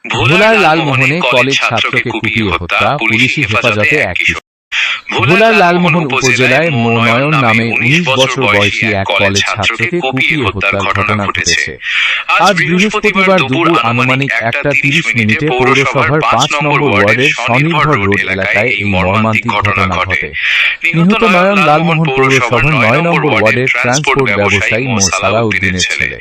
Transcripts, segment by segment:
ভোলার লালমোহনে কলেজ ছাত্রকে কুপিয়ে হত্যা, পুলিশি হেফাজতে এক কিশোর। ভোলার লালমোহন উপজেলায় নয়ন নামে 19 বছর বয়সী এক কলেজ ছাত্রকে কুপিয়ে হত্যার ঘটনা ঘটেছে। আজ বৃহস্পতিবার দুপুর আনুমানিক 1:30 পৌরসভার 5 নম্বর ওয়ার্ডের স্বনির্ভর রোড এলাকায় এই মর্মান্তিক ঘটনা ঘটে। নিহত নয়ন লালমোহন পৌরসভার 9 নম্বর ওয়ার্ডের ট্রান্সপোর্ট ব্যবসায়ী মো সালাউদ্দিনের ছেলে।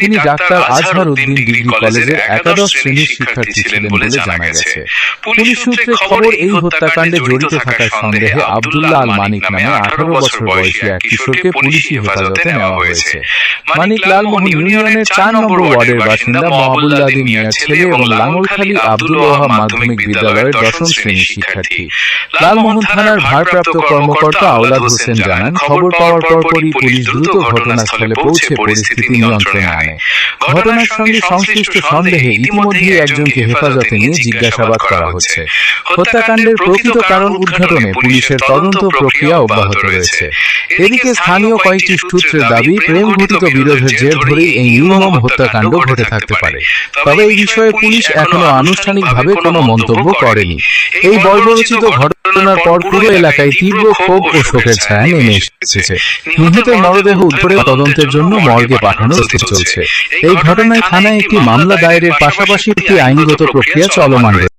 তিনি ডাক্তার আজহার উদ্দিন ডিগ্রি কলেজের একাদশ শ্রেণীর শিক্ষার্থী ছিলেন বলে জানা গেছে। পুলিশ সূত্রে খবর, এই হত্যাকাণ্ডে জড়িত থাকার সন্দেহে আব্দুল্লাহ আল মানিক নামে 18 বছর বয়সী এক কিশোরকে পুলিশি হেফাজতে নেওয়া হয়েছে। মানিক লালমোহন ইউনিয়নের 4 নম্বর ওয়ার্ডের বাসিন্দা মাহবুবুল্লাহ মিয়ার ছেলে এবং লাঙ্গলখালী আব্দুল ওয়াহাব মাধ্যমিক বিদ্যালয়ের 10ম শ্রেণীর শিক্ষার্থী। লালমোহন থানার ভারপ্রাপ্ত কর্মকর্তা আওলাদ হোসেন জানান, খবর পাওয়ার পরপরই পুলিশ দ্রুত ঘটনাস্থলে পৌঁছে পরিস্থিতি নিয়ন্ত্রণে আনে। ঘটনার সঙ্গে সংশ্লিষ্ট সন্দেহে ইতিমধ্যেই একজনকে হেফাজতে নিয়ে জিজ্ঞাসাবাদ করা হচ্ছে। হত্যাকাণ্ডের প্রকৃত কারণ উদ্ঘাটনে পুলিশের তদন্ত প্রক্রিয়া অব্যাহত রয়েছে। এদিকে স্থানীয় কয়েকটি সূত্রের দাবি, প্রেমঘটিত বিরোধের জের ধরেই এই নির্মম হত্যাকাণ্ড ঘটে থাকতে পারে। তবে এই বিষয়ে পুলিশ এখনো আনুষ্ঠানিকভাবে কোনো মন্তব্য করেনি। এই বর্বরোচিত ঘটনার পর পুরো এলাকায় তীব্র ক্ষোভ ও শোকের ছায়া নেমে এসেছে। নিহতের মরদেহ উদ্ধারে তদন্তের জন্য মর্গে পাঠানোর প্রস্তুতি চলছে। এই ঘটনায় থানায় একটি মামলা দায়েরের পাশাপাশি একটি আইনগত প্রক্রিয়া চলমান রয়েছে।